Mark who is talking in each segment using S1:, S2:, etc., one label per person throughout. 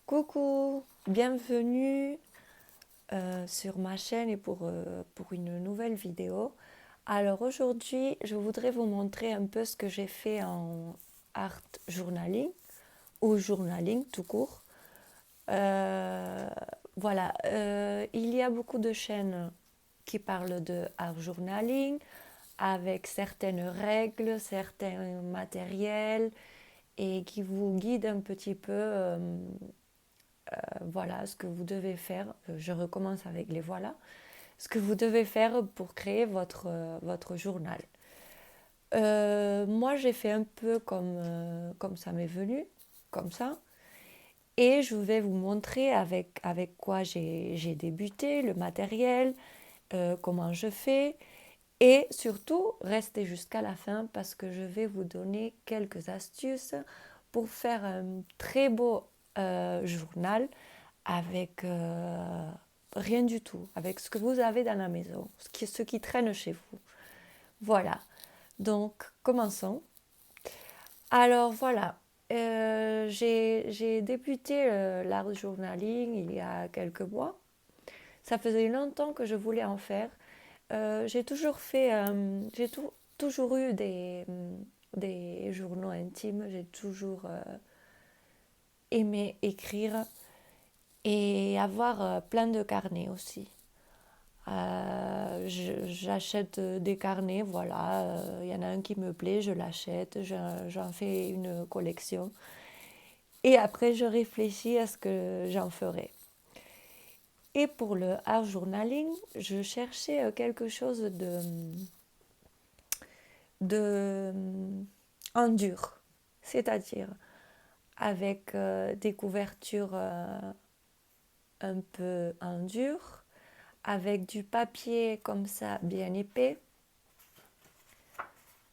S1: Coucou, bienvenue sur ma chaîne et pour une nouvelle vidéo. Alors aujourd'hui, je voudrais vous montrer un peu ce que j'ai fait en art journaling ou journaling tout court. Euh, il y a beaucoup de chaînes qui parlent de art journaling avec certaines règles, certains matériels et qui vous guident un petit peu voilà ce que vous devez faire. Je recommence avec les voilà. Ce que vous devez faire pour créer votre journal. Moi, j'ai fait un peu comme ça m'est venu, comme ça. Et je vais vous montrer avec quoi j'ai débuté, le matériel, comment je fais. Et surtout, restez jusqu'à la fin parce que je vais vous donner quelques astuces pour faire un très beau journal avec rien du tout, avec ce que vous avez dans la maison, ce qui traîne chez vous. Voilà, donc commençons. Alors voilà, j'ai débuté l'art journaling il y a quelques mois. Ça faisait longtemps que je voulais en faire. J'ai toujours fait, toujours eu des journaux intimes, j'ai toujours aimé écrire et avoir plein de carnets aussi. J'achète des carnets, voilà. Il y en a un qui me plaît, je l'achète, j'en fais une collection. Et après, je réfléchis à ce que j'en ferai. Et pour le art journaling, je cherchais quelque chose de en dur, c'est-à-dire avec des couvertures un peu en dur, avec du papier comme ça bien épais,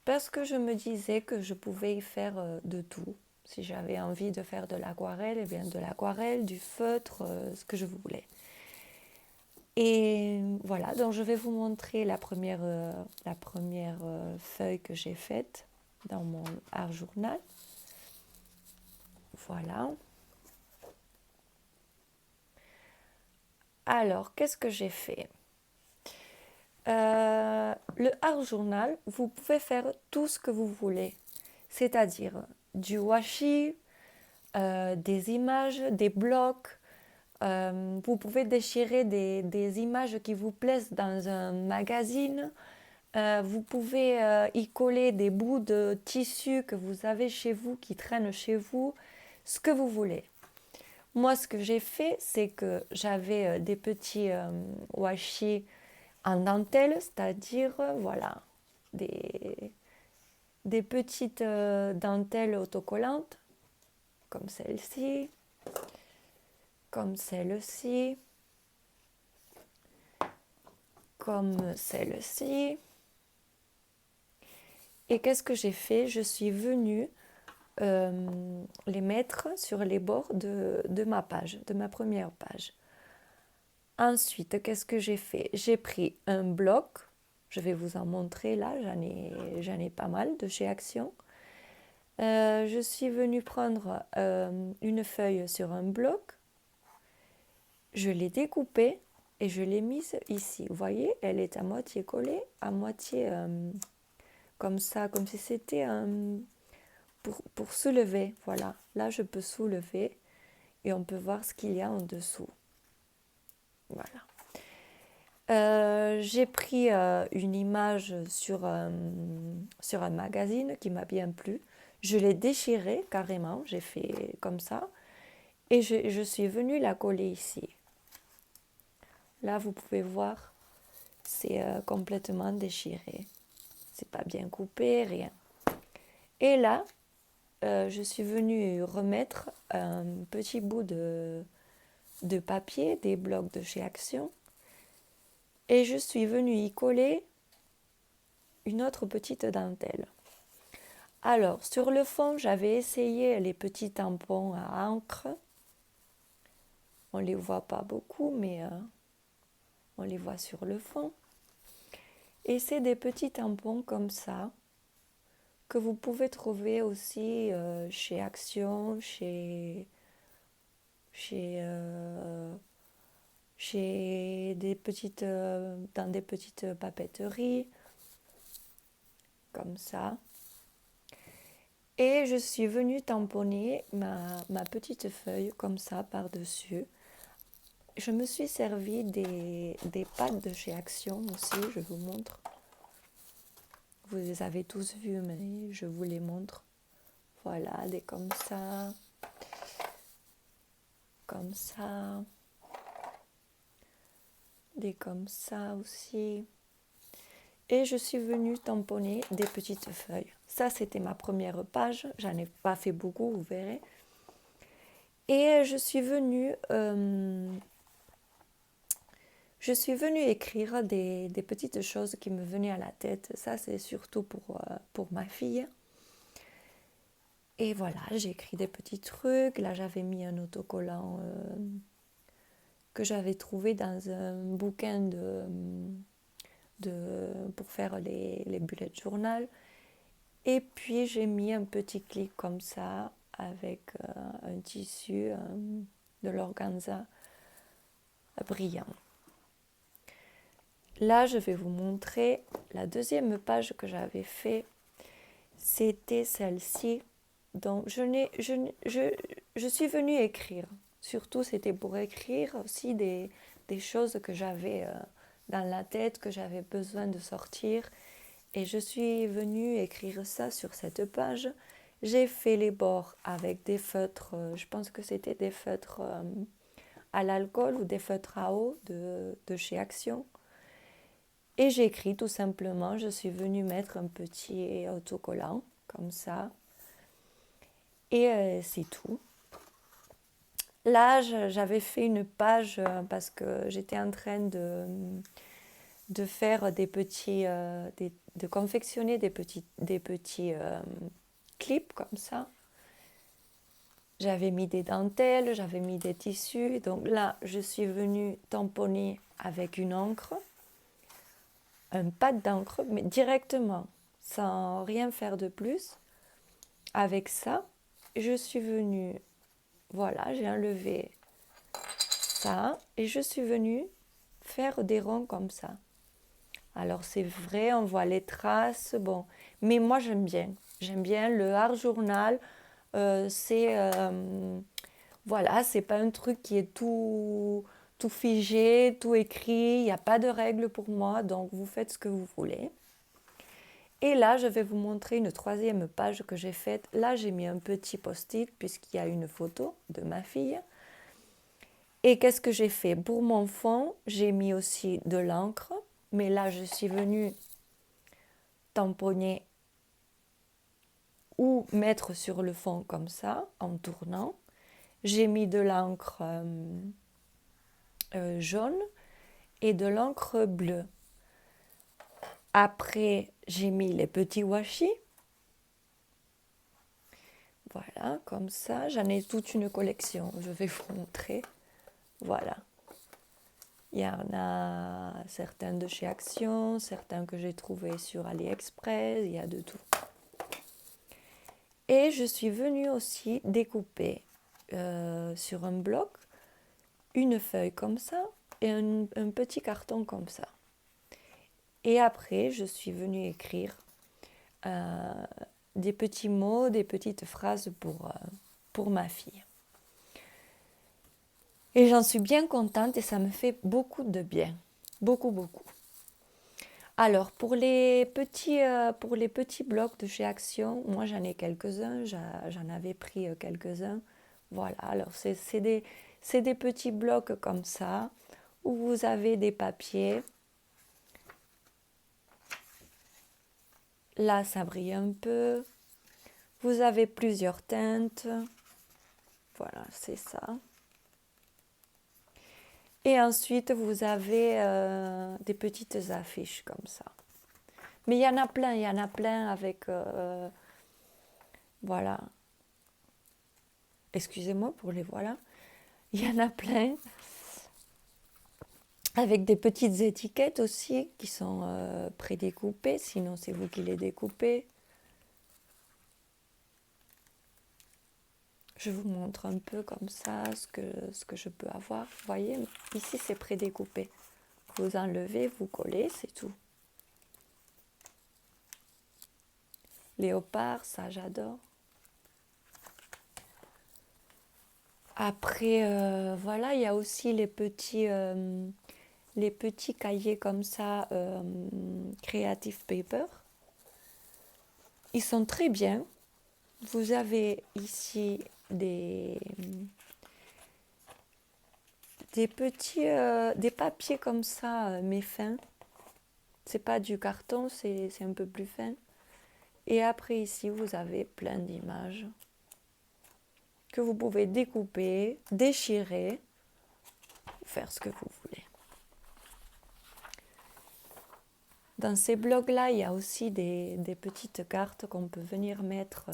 S1: parce que je me disais que je pouvais y faire de tout. Si j'avais envie de faire de l'aquarelle, eh bien de l'aquarelle, du feutre, ce que je voulais. Et voilà, donc je vais vous montrer la première feuille que j'ai faite dans mon art journal. Voilà. Alors, qu'est-ce que j'ai fait? Le art journal, vous pouvez faire tout ce que vous voulez, c'est-à-dire du washi, des images, des blocs. Vous pouvez déchirer des images qui vous plaisent dans un magazine. Vous pouvez y coller des bouts de tissu que vous avez chez vous, qui traînent chez vous, ce que vous voulez. Moi, ce que j'ai fait, c'est que j'avais des petits washi en dentelle, c'est-à-dire, voilà, des, des petites dentelles autocollantes, comme celle-ci, comme celle-ci, comme celle-ci. Et qu'est-ce que j'ai fait? Je suis venue les mettre sur les bords de ma page, de ma première page. Ensuite, qu'est-ce que j'ai fait? J'ai pris un bloc, je vais vous en montrer là, j'en ai pas mal de chez Action. Je suis venue prendre une feuille sur un bloc, je l'ai découpée et je l'ai mise ici. Vous voyez, elle est à moitié collée, à moitié comme ça, comme si c'était pour soulever. Voilà, là je peux soulever et on peut voir ce qu'il y a en dessous. Voilà. J'ai pris une image sur un magazine qui m'a bien plu. Je l'ai déchirée carrément, j'ai fait comme ça. Et je suis venue la coller ici. Là, vous pouvez voir, c'est complètement déchiré. C'est pas bien coupé, rien. Et là, je suis venue remettre un petit bout de papier, des blocs de chez Action. Et je suis venue y coller une autre petite dentelle. Alors, sur le fond, j'avais essayé les petits tampons à encre. On ne les voit pas beaucoup, mais on les voit sur le fond. Et c'est des petits tampons comme ça que vous pouvez trouver aussi chez Action, chez chez, chez des petites, dans des petites papeteries, comme ça. Et je suis venue tamponner ma petite feuille comme ça par-dessus. Je me suis servi des pâtes de chez Action aussi, je vous montre. Vous les avez tous vus, mais je vous les montre. Voilà, des comme ça, des comme ça aussi. Et je suis venue tamponner des petites feuilles. Ça, c'était ma première page. J'en ai pas fait beaucoup, vous verrez. Et je suis venue écrire des petites choses qui me venaient à la tête. Ça, c'est surtout pour ma fille. Et voilà, j'ai écrit des petits trucs. Là, j'avais mis un autocollant que j'avais trouvé dans un bouquin pour faire les bullet journal. Et puis, j'ai mis un petit clip comme ça avec un tissu de l'organza brillant. Là, je vais vous montrer la deuxième page que j'avais fait. C'était celle-ci. Donc, je suis venue écrire. Surtout, c'était pour écrire aussi des choses que j'avais dans la tête, que j'avais besoin de sortir. Et je suis venue écrire ça sur cette page. J'ai fait les bords avec des feutres, je pense que c'était des feutres à l'alcool ou des feutres à eau de chez Action. Et j'ai écrit tout simplement, je suis venue mettre un petit autocollant comme ça. Et c'est tout. Là, j'avais fait une page parce que j'étais en train de faire de confectionner des petits clips comme ça. J'avais mis des dentelles, j'avais mis des tissus. Donc là, je suis venue tamponner avec une encre, un pad d'encre, mais directement, sans rien faire de plus. Avec ça, je suis venue, voilà, j'ai enlevé ça et je suis venue faire des ronds comme ça. Alors c'est vrai, on voit les traces, bon, mais moi j'aime bien. J'aime bien le art journal. Voilà, c'est pas un truc qui est tout figé, tout écrit. Il n'y a pas de règles pour moi, donc vous faites ce que vous voulez. Et là, je vais vous montrer une troisième page que j'ai faite. Là, j'ai mis un petit post-it puisqu'il y a une photo de ma fille. Et qu'est-ce que j'ai fait? Pour mon fond, j'ai mis aussi de l'encre. Mais là, je suis venue tamponner ou mettre sur le fond comme ça, en tournant. J'ai mis de l'encre jaune et de l'encre bleue. Après, j'ai mis les petits washi. Voilà, comme ça. J'en ai toute une collection. Je vais vous montrer. Voilà. Il y en a certains de chez Action, certains que j'ai trouvés sur AliExpress. Il y a de tout. Et je suis venue aussi découper sur un bloc une feuille comme ça et un petit carton comme ça. Et après, je suis venue écrire des petits mots, des petites phrases pour ma fille. Et j'en suis bien contente et ça me fait beaucoup de bien. Beaucoup, beaucoup. Alors, pour les petits blocs de chez Action, moi j'en ai quelques-uns, j'en avais pris quelques-uns. Voilà, alors c'est des petits blocs comme ça, où vous avez des papiers. Là, ça brille un peu. Vous avez plusieurs teintes. Voilà, c'est ça. Et ensuite, vous avez des petites affiches comme ça. Mais il y en a plein avec... voilà. Excusez-moi pour les voilà. Il y en a plein avec des petites étiquettes aussi qui sont prédécoupées. Sinon, c'est vous qui les découpez. Je vous montre un peu comme ça ce que je peux avoir. Vous voyez, ici c'est prédécoupé. Vous enlevez, vous collez, c'est tout. Léopard, ça j'adore. Après, voilà, il y a aussi les petits cahiers comme ça, Creative Paper. Ils sont très bien. Vous avez ici des papiers comme ça, mais fins. C'est pas du carton, c'est un peu plus fin. Et après ici, vous avez plein d'images que vous pouvez découper, déchirer, faire ce que vous voulez. Dans ces blogs-là, il y a aussi des petites cartes qu'on peut venir mettre,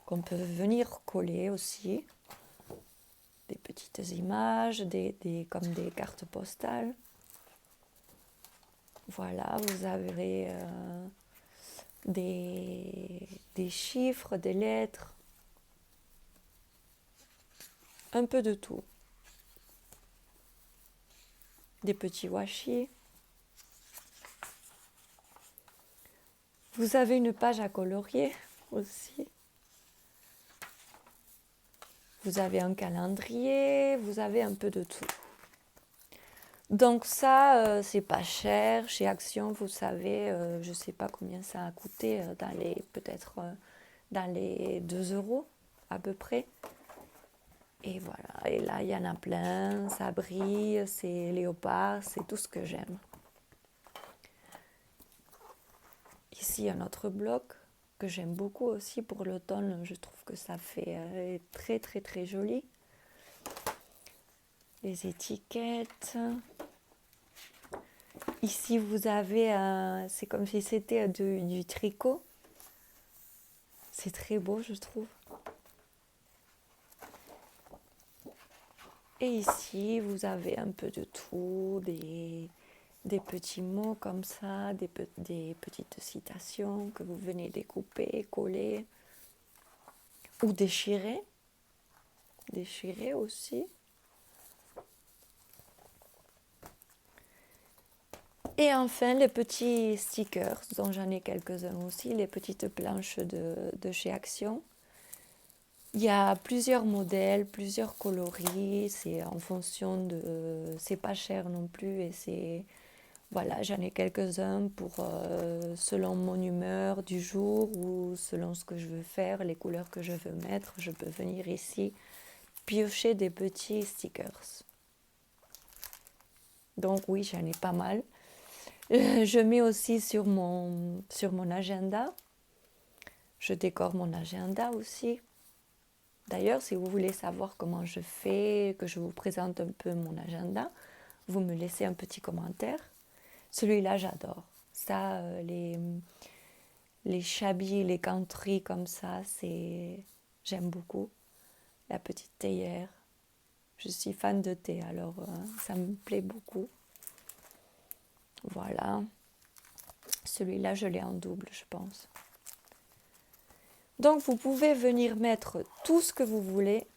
S1: qu'on peut venir coller aussi. Des petites images, comme des cartes postales. Voilà, vous avez des chiffres, des lettres, un peu de tout. Des petits washi. Vous avez une page à colorier aussi. Vous avez un calendrier, vous avez un peu de tout. Donc ça, c'est pas cher. Chez Action, vous savez, je sais pas combien ça a coûté, peut-être dans les 2 € à peu près. Et voilà, et là, il y en a plein, ça brille, c'est léopard, c'est tout ce que j'aime. Ici, un autre bloc que j'aime beaucoup aussi pour l'automne. Je trouve que ça fait très très très joli. Les étiquettes. Ici, vous avez, c'est comme si c'était du tricot. C'est très beau, je trouve. Et ici, vous avez un peu de tout, des petits mots comme ça, des petites citations que vous venez découper, coller ou déchirer. Déchirer aussi. Et enfin, les petits stickers, dont j'en ai quelques-uns aussi, les petites planches de chez Action. Il y a plusieurs modèles, plusieurs coloris, c'est en fonction de... c'est pas cher non plus et c'est... Voilà, j'en ai quelques-uns pour selon mon humeur du jour ou selon ce que je veux faire, les couleurs que je veux mettre, je peux venir ici piocher des petits stickers. Donc oui, j'en ai pas mal. Je mets aussi sur mon agenda. Je décore mon agenda aussi. D'ailleurs, si vous voulez savoir comment je fais, que je vous présente un peu mon agenda, vous me laissez un petit commentaire. Celui-là, j'adore. Ça, les shabby, les country comme ça, j'aime beaucoup. La petite théière. Je suis fan de thé, alors ça me plaît beaucoup. Voilà. Celui-là, je l'ai en double, je pense. Donc, vous pouvez venir mettre tout ce que vous voulez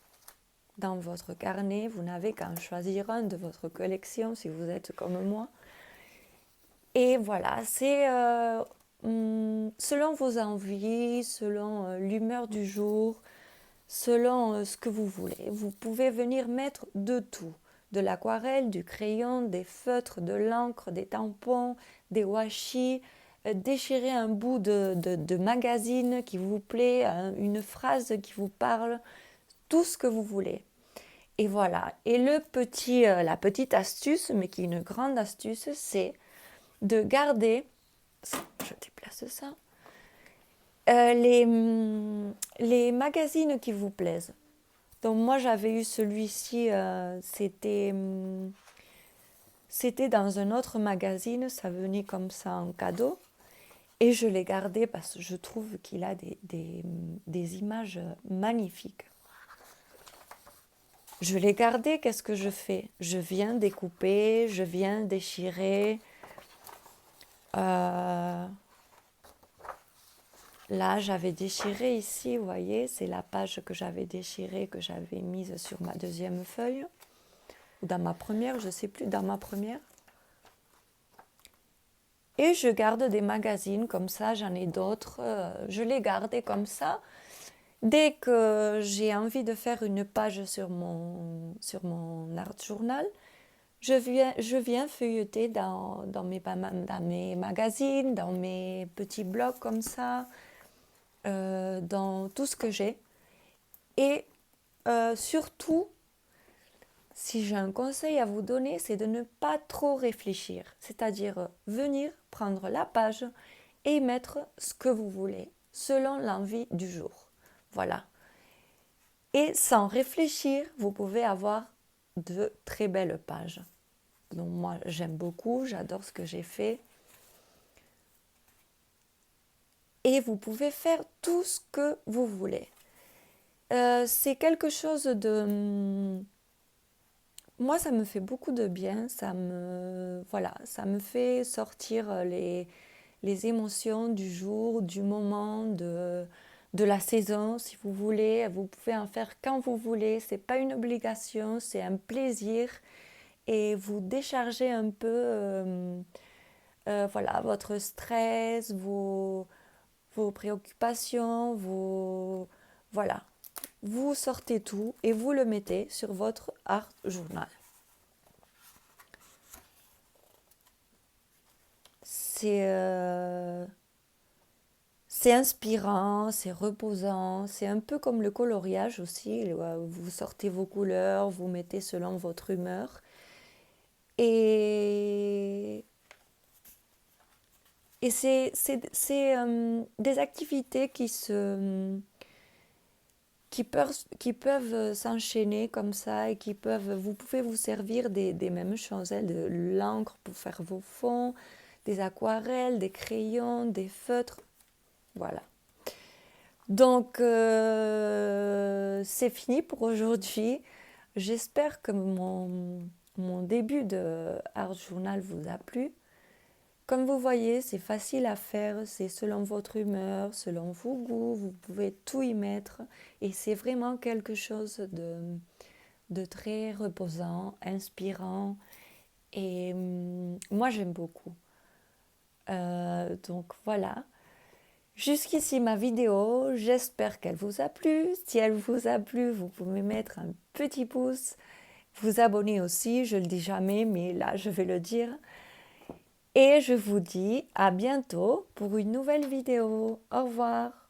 S1: dans votre carnet. Vous n'avez qu'à en choisir un de votre collection si vous êtes comme moi. Et voilà, c'est selon vos envies, selon l'humeur du jour, selon ce que vous voulez. Vous pouvez venir mettre de tout. De l'aquarelle, du crayon, des feutres, de l'encre, des tampons, des washi, déchirer un bout de magazine qui vous plaît, une phrase qui vous parle, tout ce que vous voulez. Et voilà. Et la petite astuce, mais qui est une grande astuce, c'est de garder, je déplace ça, les magazines qui vous plaisent. Donc moi j'avais eu celui-ci, c'était dans un autre magazine, ça venait comme ça en cadeau. Et je l'ai gardé parce que je trouve qu'il a des images magnifiques. Je l'ai gardé, qu'est-ce que je fais? Je viens découper, je viens déchirer. Là, j'avais déchiré ici, vous voyez, c'est la page que j'avais déchirée, que j'avais mise sur ma deuxième feuille, ou dans ma première, je ne sais plus, dans ma première. Et je garde des magazines comme ça, j'en ai d'autres, je les garde comme ça. Dès que j'ai envie de faire une page sur mon art journal, je viens feuilleter dans mes magazines, dans mes petits blogs comme ça, dans tout ce que j'ai. Et surtout, si j'ai un conseil à vous donner, c'est de ne pas trop réfléchir. C'est-à-dire venir prendre la page et mettre ce que vous voulez, selon l'envie du jour. Voilà. Et sans réfléchir, vous pouvez avoir de très belles pages. Donc moi, j'aime beaucoup, j'adore ce que j'ai fait. Et vous pouvez faire tout ce que vous voulez. C'est quelque chose de... Moi, ça me fait beaucoup de bien. Voilà, ça me fait sortir les émotions du jour, du moment, de la saison, si vous voulez. Vous pouvez en faire quand vous voulez. C'est pas une obligation, c'est un plaisir. Et vous déchargez un peu voilà, votre stress, vos préoccupations, voilà. Vous sortez tout et vous le mettez sur votre art journal. C'est c'est inspirant, c'est reposant, c'est un peu comme le coloriage aussi. Vous sortez vos couleurs, vous mettez selon votre humeur. Et, et c'est des activités qui peuvent s'enchaîner comme ça et vous pouvez vous servir des mêmes choses, hein, de l'encre pour faire vos fonds, des aquarelles, des crayons, des feutres, voilà. Donc, c'est fini pour aujourd'hui. J'espère que mon début de Art Journal vous a plu. Comme vous voyez, c'est facile à faire, c'est selon votre humeur, selon vos goûts, vous pouvez tout y mettre et c'est vraiment quelque chose de très reposant, inspirant et moi j'aime beaucoup. Donc voilà, jusqu'ici ma vidéo, j'espère qu'elle vous a plu. Si elle vous a plu, vous pouvez mettre un petit pouce, vous abonner aussi, je le dis jamais mais là je vais le dire. Et je vous dis à bientôt pour une nouvelle vidéo. Au revoir.